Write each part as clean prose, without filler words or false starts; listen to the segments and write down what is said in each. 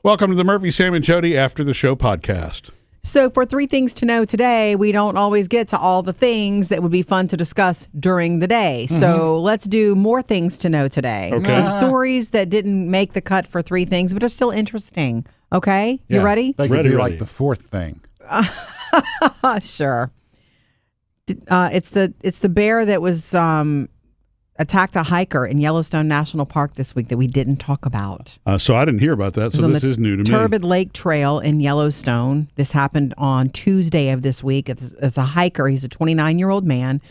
Welcome to the Murphy, Sam, and Jodi After the Show podcast. So for 3 things to know today, we don't always get to all the things that would be fun to discuss during the day. So let's do more things to know today. Okay. Stories that didn't make the cut for 3 things, but are still interesting. Okay? You ready? They could be like the 4th thing. Sure. It's the bear that was attacked a hiker in Yellowstone National Park this week that we didn't talk about. So I didn't hear about that, so this is new to me. Turbid Lake Trail in Yellowstone. This happened on Tuesday of this week. As a hiker, he's a 29-year-old man.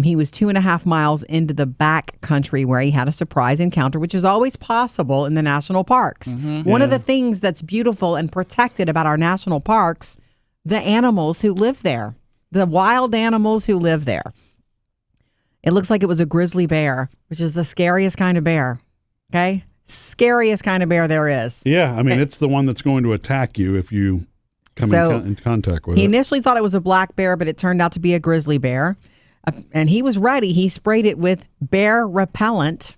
He was 2.5 miles into the back country where he had a surprise encounter, which is always possible in the national parks. One of the things that's beautiful and protected about our national parks, the animals who live there, the wild animals who live there. It looks like it was a grizzly bear, which is the scariest kind of bear. Okay? Scariest kind of bear there is. Yeah, I mean, it's the one that's going to attack you if you come in contact with it. He initially thought it was a black bear, but it turned out to be a grizzly bear. And he was ready. He sprayed it with bear repellent.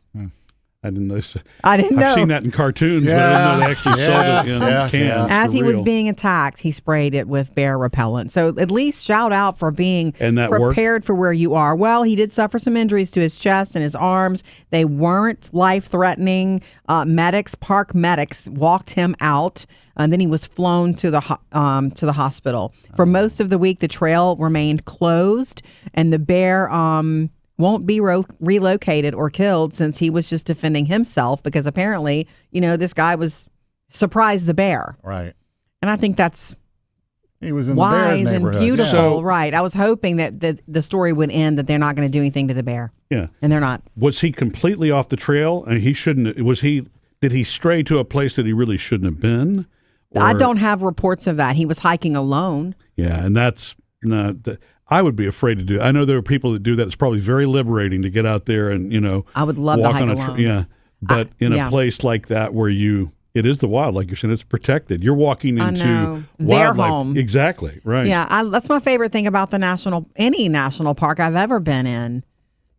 I didn't know. I've seen that in cartoons, but I didn't know they actually sold it in cans. As he was being attacked, he sprayed it with bear repellent. So at least shout out for being prepared for where you are. Well, he did suffer some injuries to his chest and his arms. They weren't life-threatening. Park medics walked him out, and then he was flown to the hospital. For most of the week, the trail remained closed, and the bear won't be relocated or killed since he was just defending himself because apparently, this guy was surprised the bear. Right. And I think that's he was in wise the and beautiful. So, right. I was hoping that the story would end that they're not going to do anything to the bear. Yeah. And they're not. Was he completely off the trail? And he shouldn't. Did he stray to a place that he really shouldn't have been? I don't have reports of that. He was hiking alone. Yeah. And that's not. I would be afraid to do. I know there are people that do that. It's probably very liberating to get out there and I would love to hike alone. But in a place like that where it is the wild, like you're saying, it's protected. You're walking into their wildlife. home. Exactly right. Yeah, that's my favorite thing about any national park I've ever been in.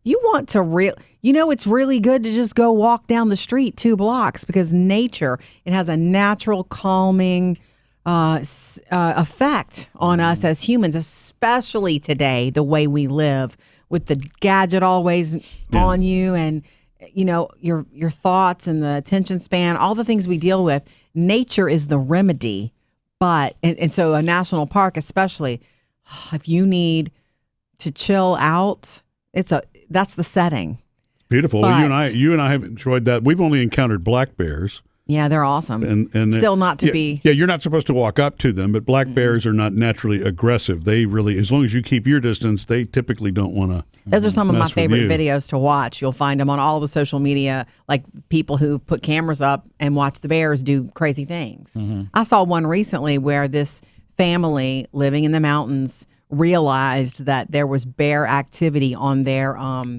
You want to it's really good to just go walk down the street 2 blocks because nature, it has a natural calming effect on us as humans, especially today, the way we live with the gadget always on you and your thoughts and the attention span, all the things we deal with. Nature is the remedy, but and so a national park, especially if you need to chill out, that's the setting. Beautiful. Well, you and I have enjoyed that. We've only encountered black bears. Yeah, they're awesome. And still not to be. Yeah, you're not supposed to walk up to them, but black bears are not naturally aggressive. They really, as long as you keep your distance, they typically don't want to. Those are some of my favorite videos to watch. You'll find them on all the social media, like people who put cameras up and watch the bears do crazy things. I saw one recently where this family living in the mountains realized that there was bear activity on their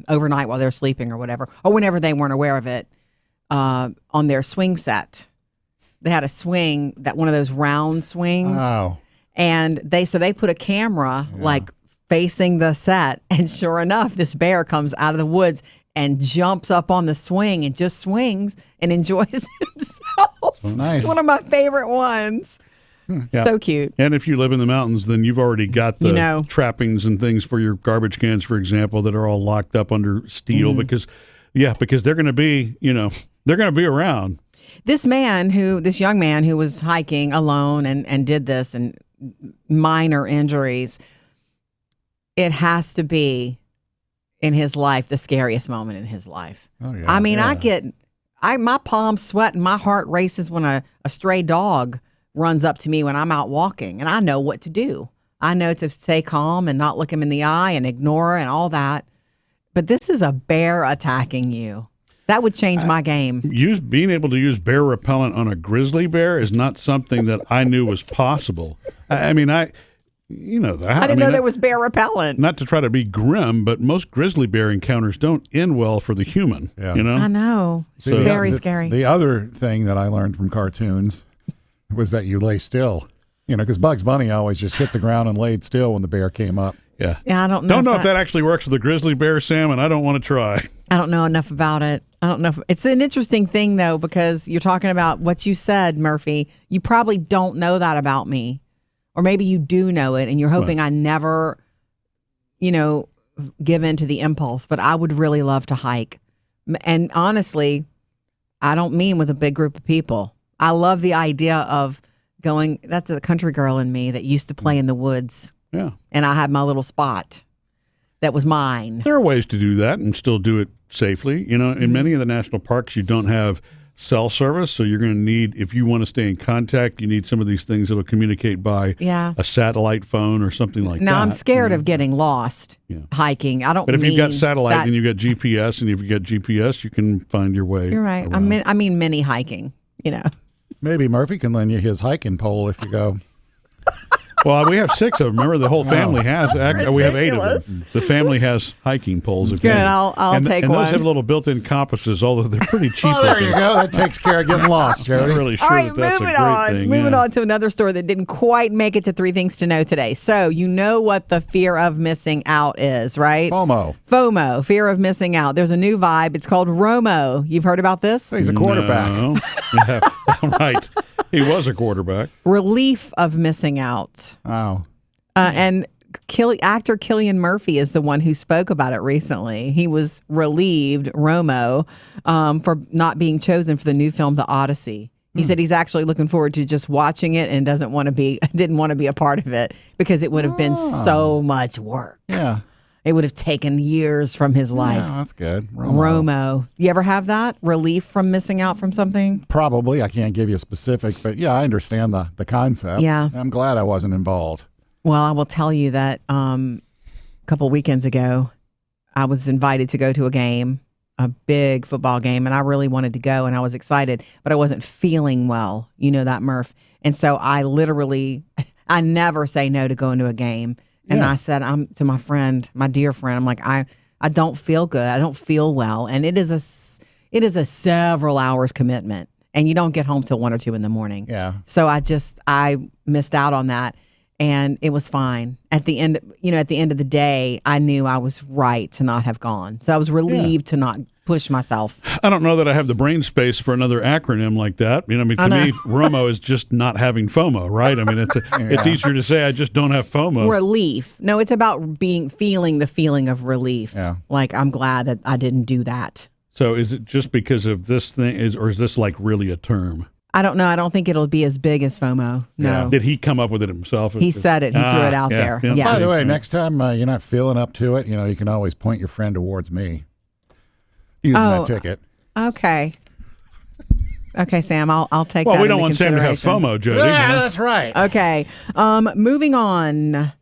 overnight while they're sleeping or whatever, or whenever they weren't aware of it. On their swing set. They had a swing, one of those round swings. Wow. And they put a camera facing the set, and sure enough, this bear comes out of the woods and jumps up on the swing and just swings and enjoys himself. Nice. It's one of my favorite ones. Yeah. So cute. And if you live in the mountains, then you've already got the trappings and things for your garbage cans, for example, that are all locked up under steel because they're going to be, they're going to be around. This young man who was hiking alone and did this and minor injuries, it has to be in his life the scariest moment in his life. Oh, yeah, I mean, my palms sweat and my heart races when a stray dog runs up to me when I'm out walking, and I know what to do. I know to stay calm and not look him in the eye and ignore and all that. But this is a bear attacking you. That would change my game. Being able to use bear repellent on a grizzly bear is not something that I knew was possible. I mean, I didn't know there was bear repellent. Not to try to be grim, but most grizzly bear encounters don't end well for the human. Yeah. I know. So very scary. The other thing that I learned from cartoons was that you lay still. Because Bugs Bunny always just hit the ground and laid still when the bear came up. Yeah. Yeah, I don't know. Don't know if that actually works with a grizzly bear, Sam, and I don't want to try. I don't know enough about it. I don't know. It's an interesting thing, though, because you're talking about what you said, Murphy. You probably don't know that about me. Or maybe you do know it, and you're hoping I never, give in to the impulse. But I would really love to hike. And honestly, I don't mean with a big group of people. I love the idea of going. That's the country girl in me that used to play in the woods. Yeah. And I had my little spot that was mine. There are ways to do that and still do it safely. In many of the national parks, you don't have cell service, so you're going to need, if you want to stay in contact, you need some of these things that will communicate by a satellite phone or something like that. Now, I'm scared of getting lost hiking. I don't. But if you've got satellite and you've got GPS, and if you got GPS, you can find your way. You're right. around. I mean mini hiking. Maybe Murphy can lend you his hiking pole if you go. Well, we have 6 of them. Remember, the whole family has. We have 8 of them. The family has hiking poles. Good, I'll take one. And those have little built-in compasses, although they're pretty cheap. There you go. That takes care of getting lost, Jody. I'm not really sure All right, that's a great thing. Moving on to another story that didn't quite make it to 3 things to know today. So you know what the fear of missing out is, right? FOMO, fear of missing out. There's a new vibe. It's called Romo. You've heard about this? He's a quarterback. No. Yeah, right. He was a quarterback. Relief of missing out. Oh. And actor Cillian Murphy is the one who spoke about it recently. He was relieved, Romo, for not being chosen for the new film, The Odyssey. He said he's actually looking forward to just watching it and didn't want to be a part of it because it would have been so much work. Yeah. It would have taken years from his life. Yeah, that's good. Romo. You ever have that? Relief from missing out from something? Probably. I can't give you a specific, but yeah, I understand the concept. Yeah. I'm glad I wasn't involved. Well, I will tell you that a couple weekends ago, I was invited to go to a game, a big football game, and I really wanted to go, and I was excited, but I wasn't feeling well. You know that, Murph. And so I never say no to going to a game. And I said, to my friend, my dear friend, I'm like, I don't feel good. I don't feel well. And it is a several hours commitment. And you don't get home till 1 or 2 in the morning. Yeah. So I missed out on that. And it was fine. At the end of the day, I knew I was right to not have gone. So I was relieved to not push myself. I don't know that I have the brain space for another acronym like that. To me, Romo is just not having FOMO, right? It's easier to say I just don't have FOMO. Relief. No, it's about feeling the feeling of relief. Yeah. Like, I'm glad that I didn't do that. So is it just because of this thing, or is this like really a term? I don't know. I don't think it'll be as big as FOMO. No. Yeah. Did he come up with it himself? He said it. He threw it out there. Yeah. By the way, next time you're not feeling up to it, you can always point your friend towards me using that ticket. Okay. Okay, Sam, I'll take that. Well, we don't want Sam to have FOMO, Jodi. Yeah, that's right. Okay. Moving on.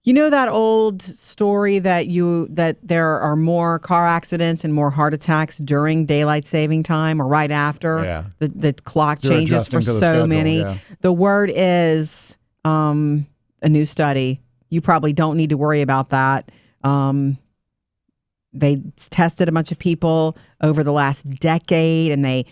You know that old story that there are more car accidents and more heart attacks during daylight saving time or right after? Yeah. The clock changes for so many. Yeah. The word is a new study. You probably don't need to worry about that. They tested a bunch of people over the last decade, and they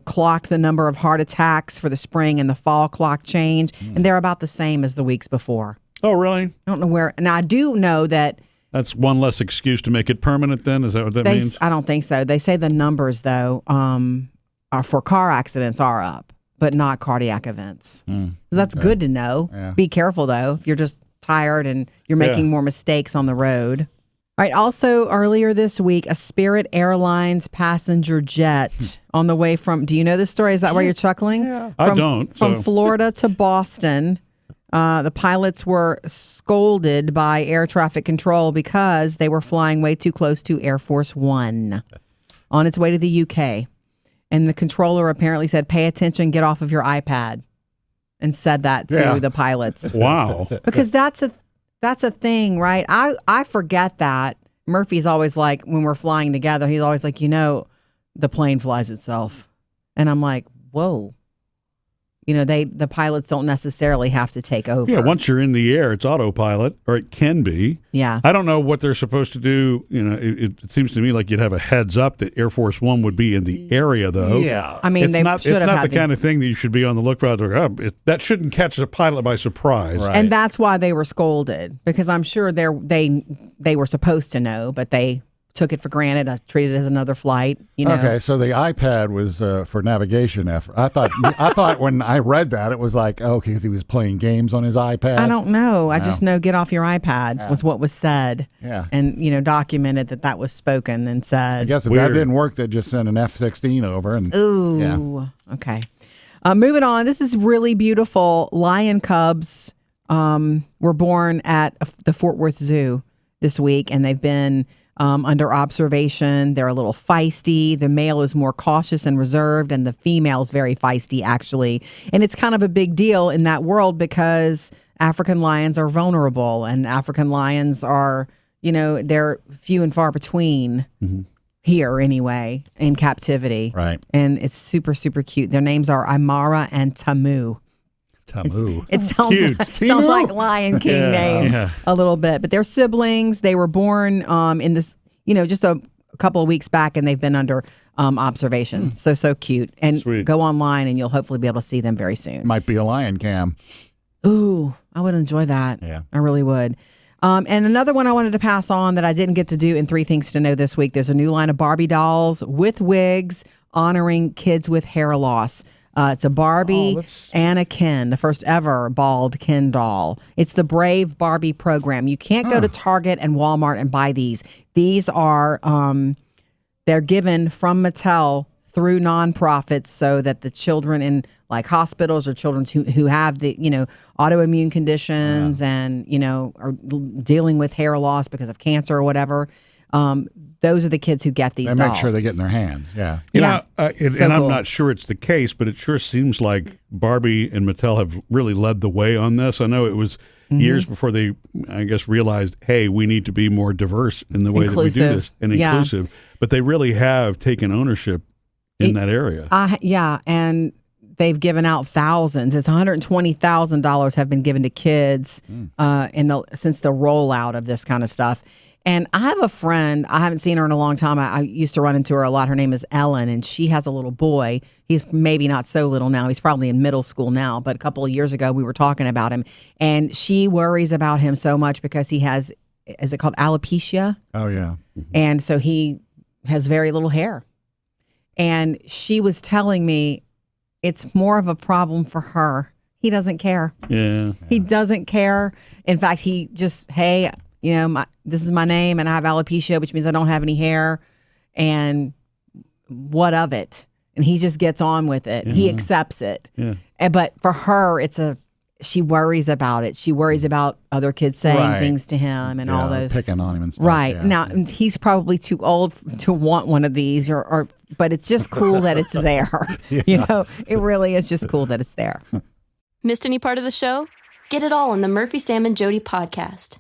clocked the number of heart attacks for the spring and the fall clock change, and they're about the same as the weeks before. Oh, really? I don't know where. Now, I do know that. That's one less excuse to make it permanent, then? Is that what that means? I don't think so. They say the numbers, though, are for car accidents are up, but not cardiac events. So that's good to know. Yeah. Be careful, though, if you're just tired and you're making more mistakes on the road. All right. Also, earlier this week, a Spirit Airlines passenger jet on the way from. Do you know this story? Is that why you're chuckling? Yeah. I don't. From Florida to Boston. The pilots were scolded by air traffic control because they were flying way too close to Air Force One on its way to the UK. And the controller apparently said, pay attention, get off of your iPad, and said that to the pilots. Wow. Because that's a thing, right? I forget that. Murphy's always like, when we're flying together, he's always like, the plane flies itself. And I'm like, whoa. the pilots don't necessarily have to take over. Yeah, once you're in the air, it's autopilot, or it can be. Yeah. I don't know what they're supposed to do. It seems to me like you'd have a heads up that Air Force One would be in the area, though. Yeah. I mean, it's not the kind of thing that you should be on the lookout for. That shouldn't catch a pilot by surprise. Right. And that's why they were scolded, because I'm sure they were supposed to know, but they took it for granted, treated it as another flight. Okay, so the iPad was for navigation effort. I thought when I read that, it was like, because he was playing games on his iPad. I don't know. I just know get off your iPad was what was said. Yeah. And, documented that was spoken and said. I guess if that didn't work, they'd just send an F-16 over. Ooh. Yeah. Okay. Moving on. This is really beautiful. Lion cubs were born at the Fort Worth Zoo this week, and they've been under observation. They're a little feisty. The male is more cautious and reserved, and the female is very feisty, actually. And it's kind of a big deal in that world because African lions are vulnerable, and African lions are, they're few and far between here anyway, in captivity. Right. And it's super, super cute. Their names are Aymara and Tamu. It sounds like Lion King names a little bit, but they're siblings. They were born in this, just a couple of weeks back, and they've been under observation. So cute. And Sweet. Go online, and you'll hopefully be able to see them very soon. Might be a lion cam. Ooh, I would enjoy that. Yeah, I really would. And another one I wanted to pass on that I didn't get to do in 3 Things to Know this week. There's a new line of Barbie dolls with wigs honoring kids with hair loss. It's a Barbie and a Ken, the first ever bald Ken doll. It's the Brave Barbie program. You can't go to Target and Walmart and buy these. These are, they're given from Mattel through nonprofits so that the children in like hospitals or children who have the, autoimmune conditions and, are dealing with hair loss because of cancer or whatever. Those are the kids who get these dolls. They make sure they get in their hands, yeah. I'm not sure it's the case, but it sure seems like Barbie and Mattel have really led the way on this. I know it was years before they, I guess, realized, hey, we need to be more diverse in the way that we do this and inclusive. But they really have taken ownership in that area. And they've given out thousands. It's $120,000 have been given to kids since the rollout of this kind of stuff. And I have a friend, I haven't seen her in a long time. I used to run into her a lot. Her name is Ellen, and she has a little boy. He's maybe not so little now. He's probably in middle school now. But a couple of years ago, we were talking about him. And she worries about him so much because he has, is it called alopecia? Oh, yeah. And so he has very little hair. And she was telling me it's more of a problem for her. He doesn't care. Yeah. He doesn't care. In fact, he just, hey, this is my name, and I have alopecia, which means I don't have any hair, and what of it? And he just gets on with it. He accepts it. Yeah. But for her, she worries about it. She worries about other kids saying things to him and all those. Picking on him and stuff. Right. Yeah. Now, he's probably too old to want one of these, but it's just cool that it's there. It really is just cool that it's there. Missed any part of the show? Get it all on the Murphy, Sam, and Jodi podcast.